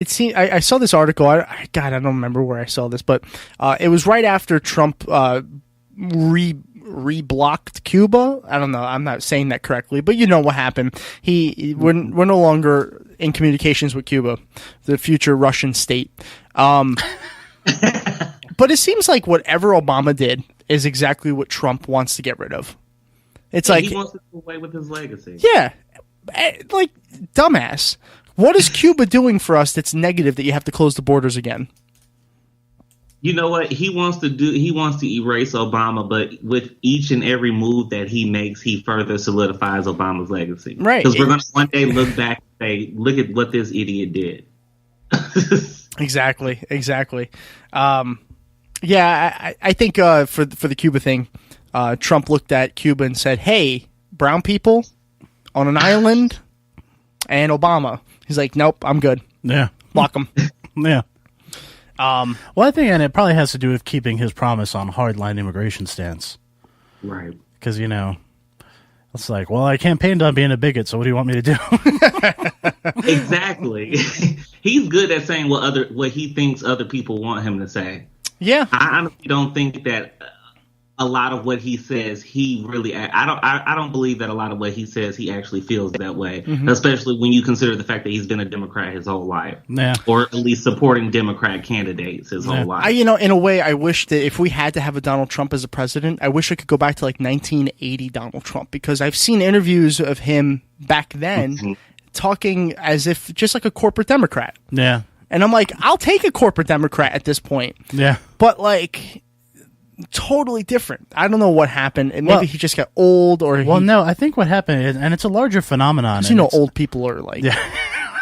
It seemed I saw this article. God, I don't remember where I saw this, but it was right after Trump reblocked Cuba. I don't know. I'm not saying that correctly, but you know what happened. We're no longer in communications with Cuba, the future Russian state. But it seems like whatever Obama did is exactly what Trump wants to get rid of. It's like he wants to do away with his legacy. Yeah, like dumbass. What is Cuba doing for us that's negative that you have to close the borders again? You know what he wants to do? He wants to erase Obama, but with each and every move that he makes, he further solidifies Obama's legacy. Right. Because we're going to one day look back and say, look at what this idiot did. Exactly. Yeah, I think for the Cuba thing, Trump looked at Cuba and said, hey, brown people on an island and Obama. He's like, nope, I'm good. Yeah. Lock them. Yeah. Well, I think, and it probably has to do with keeping his promise on hardline immigration stance. Right. Because, it's like, well, I campaigned on being a bigot, so what do you want me to do? Exactly. He's good at saying what he thinks other people want him to say. Yeah. I honestly don't think that a lot of what he says, I don't believe that a lot of what he says, he actually feels that way, especially when you consider the fact that he's been a Democrat his whole life. Yeah. Or at least supporting Democrat candidates his whole life. In a way, I wish that if we had to have a Donald Trump as a president, I wish I could go back to like 1980 Donald Trump, because I've seen interviews of him back then talking as if just like a corporate Democrat. Yeah. And I'm like, I'll take a corporate Democrat at this point. Yeah. But like, totally different. I don't know what happened. And maybe he just got old, or no, I think what happened is, and it's a larger phenomenon. Old people are like, yeah.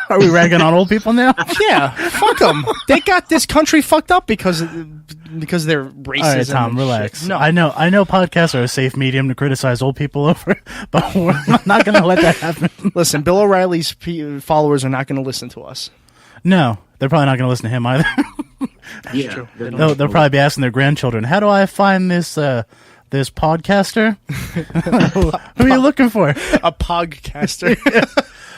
Are we ragging on old people now? Yeah, fuck them. They got this country fucked up because they're racist. All right, Tom, relax. Shit. No, I know podcasts are a safe medium to criticize old people over, but we're not going to let that happen. Listen, Bill O'Reilly's followers are not going to listen to us. No, they're probably not going to listen to him either. Yeah, they'll probably be asking their grandchildren, "How do I find this this podcaster? Who are you looking for?" A podcaster.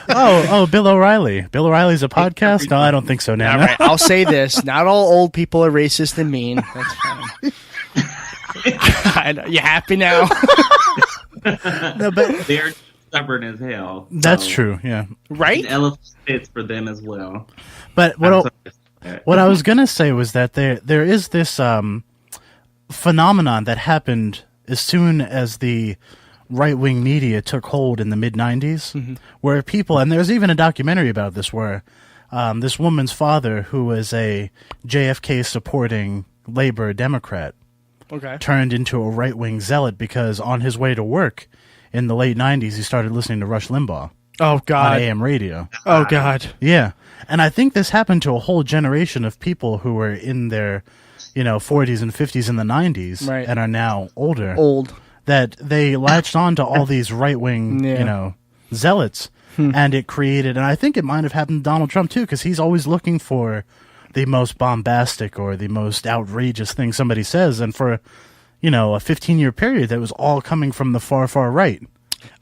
Oh, Bill O'Reilly. Bill O'Reilly's a podcast? No, I don't think so now. All right, I'll say this: not all old people are racist and mean. That's fine. You happy now? No, but they're stubborn as hell. That's true. Yeah, right. The elephant fits for them as well. But what I was gonna say was that there is this phenomenon that happened as soon as the right-wing media took hold in the mid-'90s, where people, and there's even a documentary about this, where this woman's father, who was a JFK-supporting Labor Democrat, turned into a right-wing zealot because on his way to work in the late 90s, he started listening to Rush Limbaugh. Oh, God. On AM radio. Oh, God. Yeah. And I think this happened to a whole generation of people who were in their, 40s and 50s and the 90s and are now older. That they latched on to all these right-wing, zealots. And it created, and I think it might have happened to Donald Trump, too, because he's always looking for the most bombastic or the most outrageous thing somebody says. And for, a 15-year period, that was all coming from the far, far right.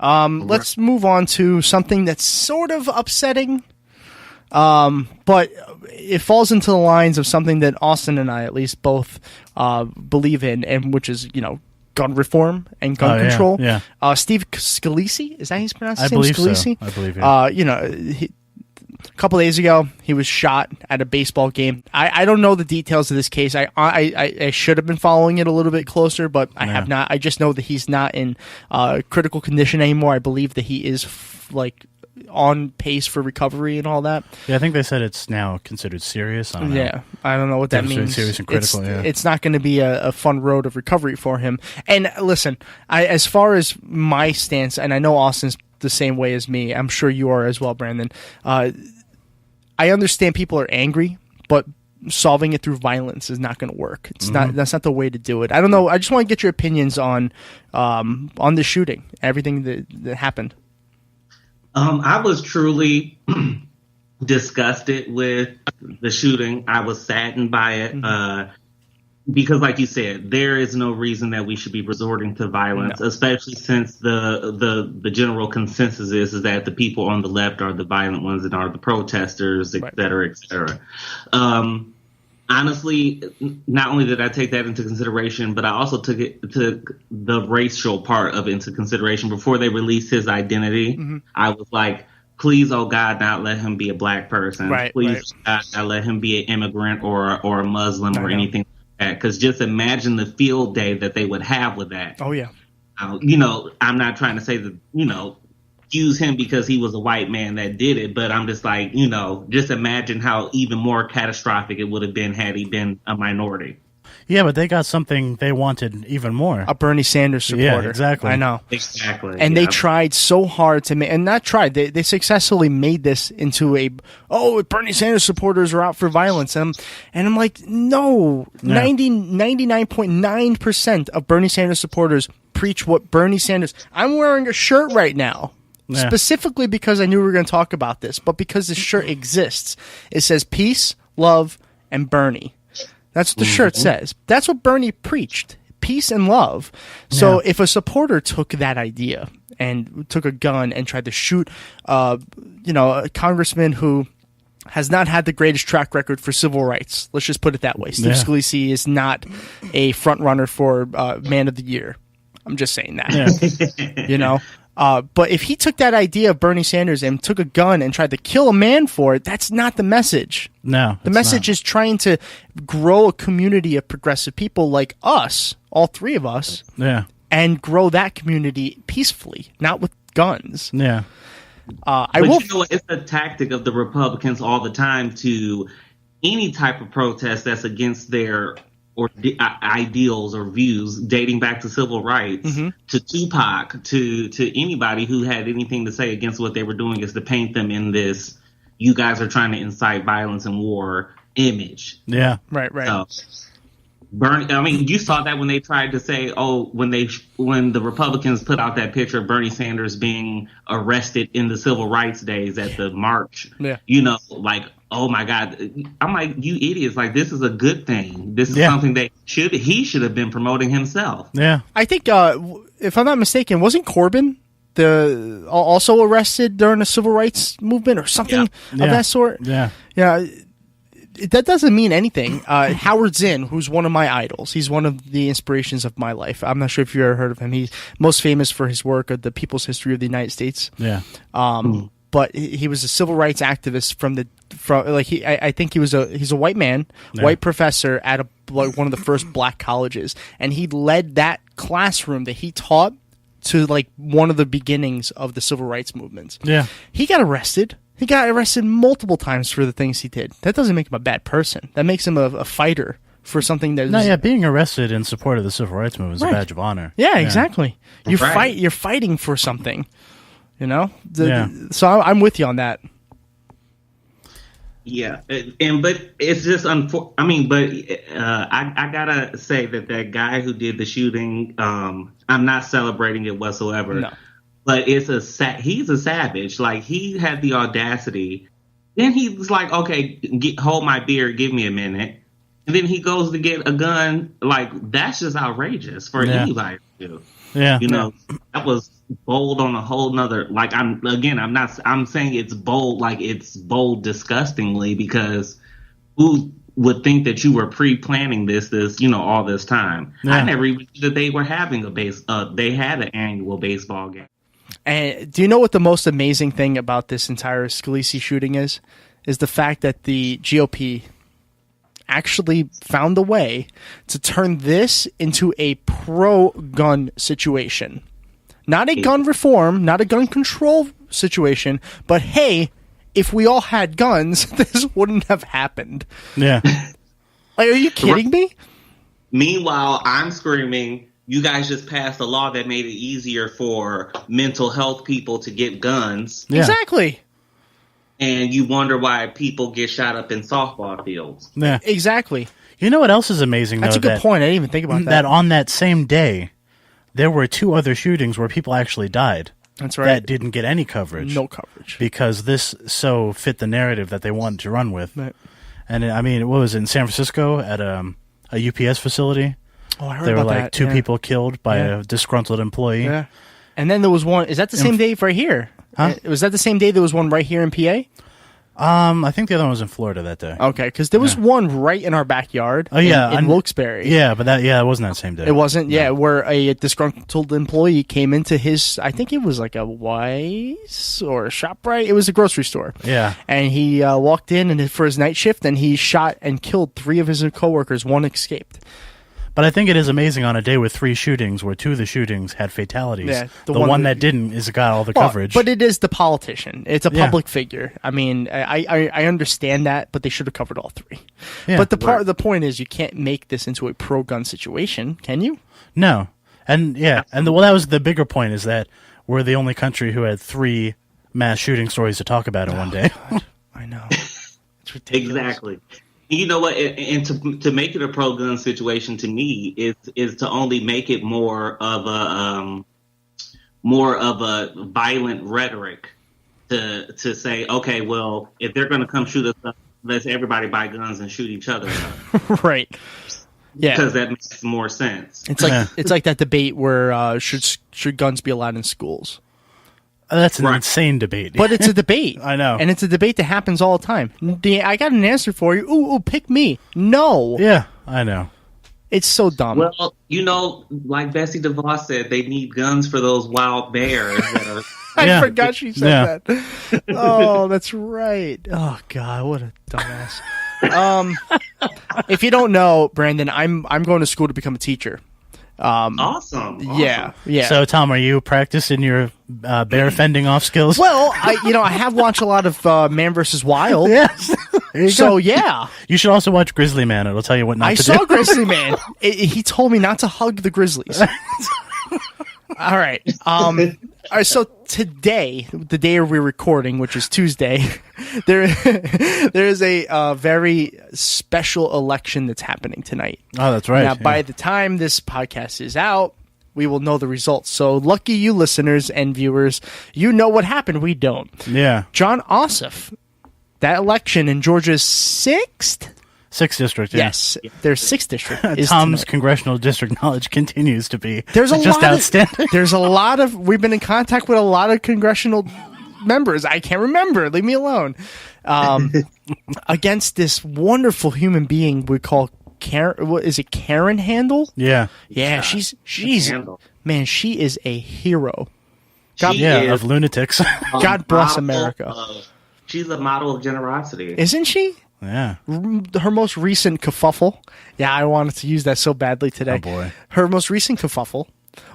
Let's move on to something that's sort of upsetting, but it falls into the lines of something that Austin and I at least both believe in, and which is, gun reform and gun control. Yeah. Steve Scalise, is that how he's pronounced? I believe Scalise? so. I believe it. A couple days ago, he was shot at a baseball game. I don't know the details of this case. I should have been following it a little bit closer, but I have not. I just know that he's not in critical condition anymore. I believe that he is on pace for recovery and all that. Yeah, I think they said it's now considered serious. I don't know. Yeah, I don't know what that means. Serious and critical. It's not going to be a fun road of recovery for him. And listen, as far as my stance, and I know Austin's the same way as me. I'm sure you are as well, Brandon. I understand people are angry, but solving it through violence is not going to work. It's not. That's not the way to do it. I don't know. I just want to get your opinions on the shooting, everything that happened. I was truly disgusted with the shooting. I was saddened by it. because like you said, there is no reason that we should be resorting to violence, especially since the general consensus is that the people on the left are the violent ones and are the protesters, et cetera, et cetera. Honestly, not only did I take that into consideration, but I also took the racial part of it into consideration. Before they released his identity, I was like, please, oh God, not let him be a black person. Please, God, not let him be an immigrant or a Muslim or anything like that. Because just imagine the field day that they would have with that. Oh, yeah. I'm not trying to say that, use him because he was a white man that did it, but I'm just like, just imagine how even more catastrophic it would have been had he been a minority. Yeah, but they got something they wanted even more. A Bernie Sanders supporter. Yeah, exactly. I know. Exactly. And they tried so hard to make, and not tried, they successfully made this into Bernie Sanders supporters are out for violence. And I'm like, no, 99.9% of Bernie Sanders supporters preach what Bernie Sanders, I'm wearing a shirt right now. Yeah. Specifically because I knew we were going to talk about this, but because this shirt exists. It says peace, love, and Bernie. That's what the shirt says. That's what Bernie preached, peace and love. So if a supporter took that idea and took a gun and tried to shoot, a congressman who has not had the greatest track record for civil rights, let's just put it that way. Steve Scalise is not a front runner for Man of the Year. I'm just saying that, but if he took that idea of Bernie Sanders and took a gun and tried to kill a man for it, that's not the message. No. The message is trying to grow a community of progressive people like us, all three of us, and grow that community peacefully, not with guns. Yeah. It's a tactic of the Republicans all the time to any type of protest that's against their ideals or views, dating back to civil rights, to Tupac, to anybody who had anything to say against what they were doing, is to paint them in this, you guys are trying to incite violence and war image. Yeah. Right. So, you saw that when they tried to say, when the Republicans put out that picture of Bernie Sanders being arrested in the civil rights days at the march, oh my God. I'm like, you idiots, like, this is a good thing. This is something that he should have been promoting himself. Yeah. I think, if I'm not mistaken, wasn't Corbyn also arrested during the civil rights movement or something of that sort? Yeah. Yeah. That doesn't mean anything. Howard Zinn, who's one of my idols, he's one of the inspirations of my life. I'm not sure if you ever heard of him. He's most famous for his work of the People's History of the United States. Yeah. But he was a civil rights activist I think he's a white man, white professor at one of the first black colleges, and he led that classroom that he taught to one of the beginnings of the civil rights movements. Yeah. He got arrested. He got arrested multiple times for the things he did. That doesn't make him a bad person. That makes him a fighter for something that being arrested in support of the civil rights movement is a badge of honor. Yeah, exactly. You're fighting for something. So I'm with you on that. Yeah, but it's just I gotta say that guy who did the shooting, I'm not celebrating it whatsoever. No. But he's a savage. Like, he had the audacity. Then he was like, okay, hold my beer, give me a minute. And then he goes to get a gun. Like, that's just outrageous for anybody to do. Yeah. That was bold on a whole nother, I'm saying it's bold, like it's bold disgustingly, because who would think that you were pre-planning this, all this time? Yeah. I never even knew that they were having they had an annual baseball game. And do you know what the most amazing thing about this entire Scalise shooting is? Is the fact that the GOP actually found a way to turn this into a pro-gun situation. Not a gun reform, not a gun control situation, but hey, if we all had guns, this wouldn't have happened. Yeah. Like, are you kidding me? Meanwhile, I'm screaming, you guys just passed a law that made it easier for mental health people to get guns. Yeah. Exactly. And you wonder why people get shot up in softball fields. Yeah. Exactly. You know what else is amazing, That's a good point. I didn't even think about that. That on that same day, there were 2 other shootings where people actually died. That's right. That didn't get any coverage. No coverage. Because this so fit the narrative that they wanted to run with. Right. And, what was it, in San Francisco at a UPS facility. Oh, I heard There were about like that. two yeah. people killed by a disgruntled employee. Yeah. And then there was one. Is that the same day right here? Huh? Was that the same day there was one right here in PA? I think the other one was in Florida that day. Okay, because there was one right in our backyard. Oh, yeah, in Wilkes-Barre. Yeah, but it wasn't that same day. It wasn't. Yeah, where a disgruntled employee came into his. I think it was like a Weis or a ShopRite. It was a grocery store. Yeah. And he walked in and for his night shift, and he shot and killed 3 of his coworkers. 1 escaped. But I think it is amazing on a day with 3 shootings where 2 of the shootings had fatalities. Yeah, the one that didn't is got all the coverage. But it is the politician. It's a public figure. I mean, I understand that, but they should have covered all 3. Yeah, but the point is, you can't make this into a pro-gun situation, can you? No. And that was the bigger point, is that we're the only country who had 3 mass shooting stories to talk about in one day. I know. It's ridiculous. Exactly. You know what? And to make it a pro-gun situation, to me, is to only make it more of a violent rhetoric to say, okay, well, if they're going to come shoot us up, let's everybody buy guns and shoot each other up. Right. Yeah. Because that makes more sense. It's like that debate where should guns be allowed in schools? That's an insane debate. But it's a debate. I know. And it's a debate that happens all the time. I got an answer for you. Ooh, pick me. No. Yeah, I know. It's so dumb. Well, like Bessie DeVos said, they need guns for those wild bears that are... I forgot she said that. Oh, that's right. Oh, God, what a dumbass. If you don't know, Brandon, I'm going to school to become a teacher. Awesome. Yeah. So, Tom, are you practicing your bear fending off skills? Well, I have watched a lot of Man vs. Wild. Yes. So, yeah. You should also watch Grizzly Man. It'll tell you what not to do. I saw Grizzly Man. He told me not to hug the grizzlies. All right. So today, the day we're recording, which is Tuesday, there is a very special election that's happening tonight. Oh, that's right. Now, by the time this podcast is out, we will know the results. So lucky you listeners and viewers, you know what happened. We don't. Yeah. John Ossoff, that election in Georgia's 6th 6th district. Yeah. Yes, their 6th district. Is Tom's tonight. congressional district knowledge continues to be outstanding. There's a lot of. We've been in contact with a lot of congressional members. I can't remember. Leave me alone. Against this wonderful human being we call Karen. What is it? Karen Handel? Yeah. Yeah. She's man. She is a hero. Of lunatics. God bless America. She's a model of generosity, isn't she? Yeah. Her most recent kerfuffle. Yeah, I wanted to use that so badly today. Oh, boy. Her most recent kerfuffle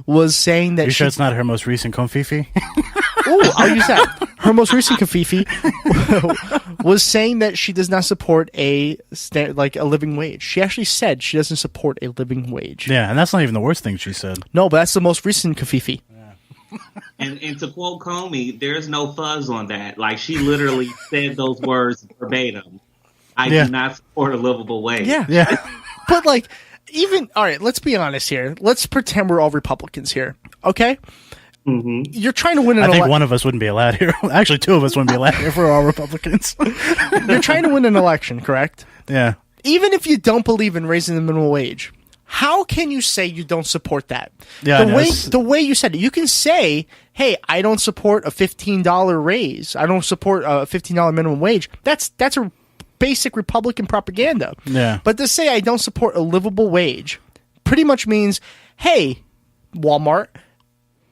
was saying that. You sure it's not her most recent confifi? Oh, I'll use that. Her most recent kerfuffle was saying that she does not support a living wage. She actually said she doesn't support a living wage. Yeah, and that's not even the worst thing she said. No, but that's the most recent kerfuffle. And to quote Comey, there's no fuzz on that. Like, she literally said those words verbatim. I do not support a livable wage. Yeah. But all right, let's be honest here. Let's pretend we're all Republicans here, okay? Mm-hmm. You're trying to win an election. I think one of us wouldn't be allowed here. Actually, 2 of us wouldn't be allowed here if we're all Republicans. You're trying to win an election, correct? Yeah. Even if you don't believe in raising the minimum wage, how can you say you don't support that? Yeah, the way you said it, you can say, hey, I don't support a $15 raise. I don't support a $15 minimum wage. That's a basic Republican propaganda. Yeah. But to say I don't support a livable wage pretty much means, hey, Walmart,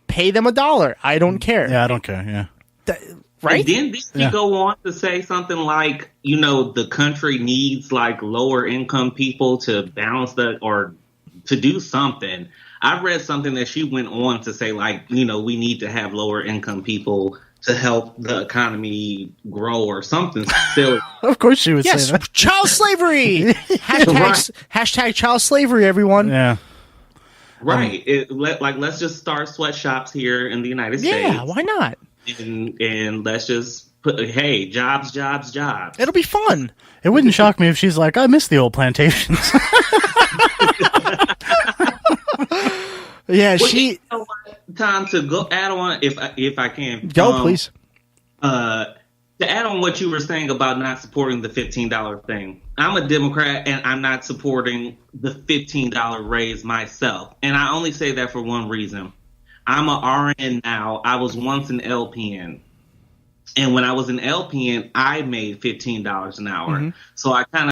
pay them $1. I don't care. Yeah, I don't care. Yeah. Right? And didn't he go on to say something like, the country needs lower income people to balance that or to do something. I read something that she went on to say we need to have lower income people to help the economy grow or something silly. Of course she would say that. Child slavery! Hashtag child slavery, everyone. Yeah. Right. Let's just start sweatshops here in the United States. Yeah, why not? And let's just put, hey, jobs. It'll be fun. It wouldn't shock me if she's like, I miss the old plantations. Yeah, You know what, Tom, to go add on, if I can. Go, please. To add on what you were saying about not supporting the $15 thing, I'm a Democrat and I'm not supporting the $15 raise myself. And I only say that for one reason. I'm a RN now. I was once an LPN. And when I was an LPN, I made $15 an hour. So I kind